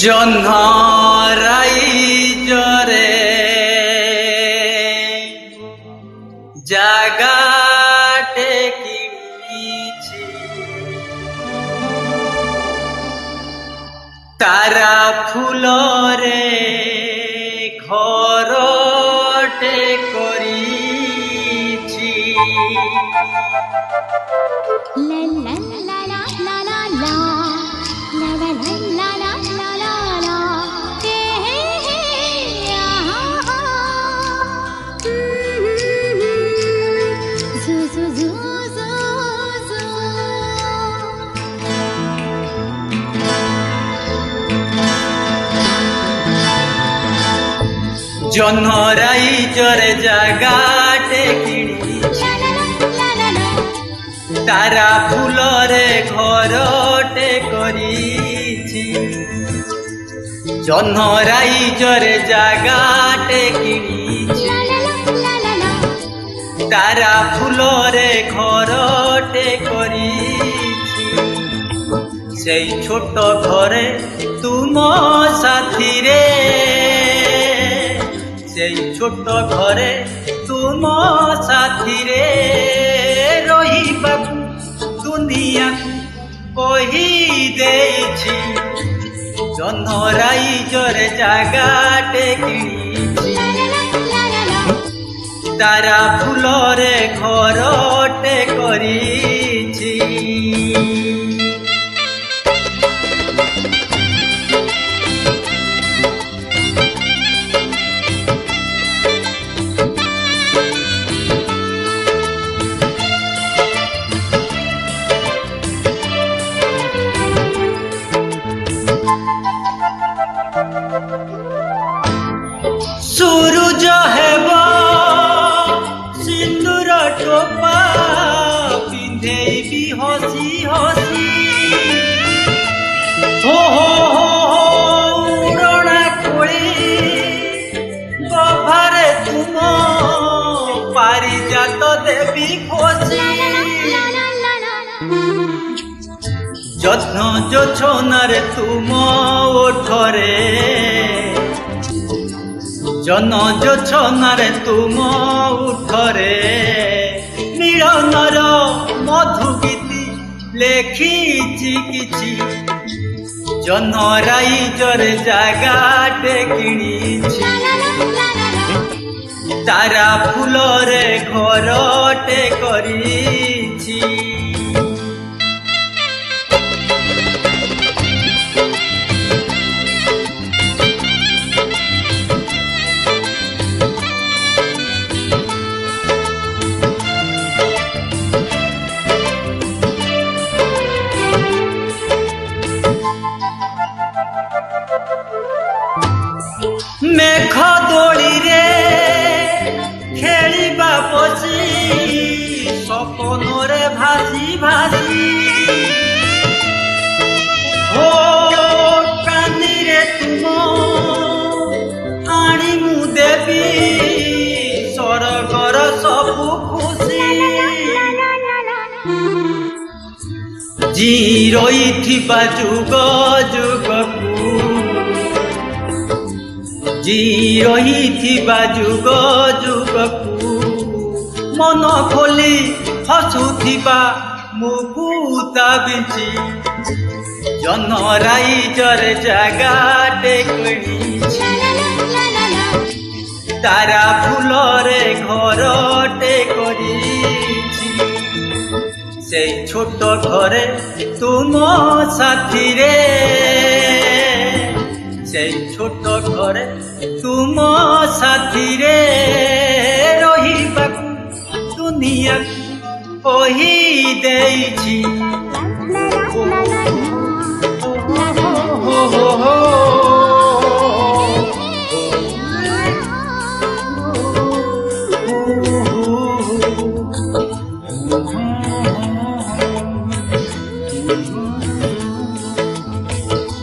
জহ্নরাই জরে জাগাটে কিনিছি তারা ফুলরে ঘরটে করিছি জহ্নরাই জরে জাগাটে কিনিছি তারা ফুলরে ঘরটে করিছি জহ্নরাই জরে জাগাটে কিনিছি তারা ফুলরে ঘরটে করিছি সেই ছোট ঘরে তুম সাথীরে সেই ছোট ঘরে তুম সাথীরে রহিবাকু দুনিয়াকু কহি দেইছি জহ্নরাই জরে জাগাটে কিনিছি তারা ফুলরে ঘরটে করিছি সূরজ হেব সিন্দুর টোপা পিন্ধেবি হসি হসি হো হো হো উড়না কোড়ি গভারে তুম পারিজাত দেবী খসি যত্ন জোছনারে তুম ওঠরে জন জোছনারে তুম উঠরে মিলনর মধু গীতি লেখিছি কিছু জহ্নরাই জরে জাগাটে কিনিছি তারা ফুলরে ঘরটে করিছি মেঘ দোড়িরে খেলিবা বসি স্বপ্নরে ভাসি ভাসি ও কানিরে তুম আনিমু দেবী স্বর্গর সবু খুশি জি রইথিবা যুগ যুগকু জি রহিথিবা যুগ যুগকু মন খোলি হସୁথিবা মুকুতা বিଞ୍ଚি জহ্নরাই জরে জাগাটে কিনিছি তারা ফুলরে ঘরটে করিছি সেই ছোট ঘরে তুম সাথীরে সেই ছোট ঘরে তুম সাথীরে রহিবাকু দুনিয়াকু কহি দেইছি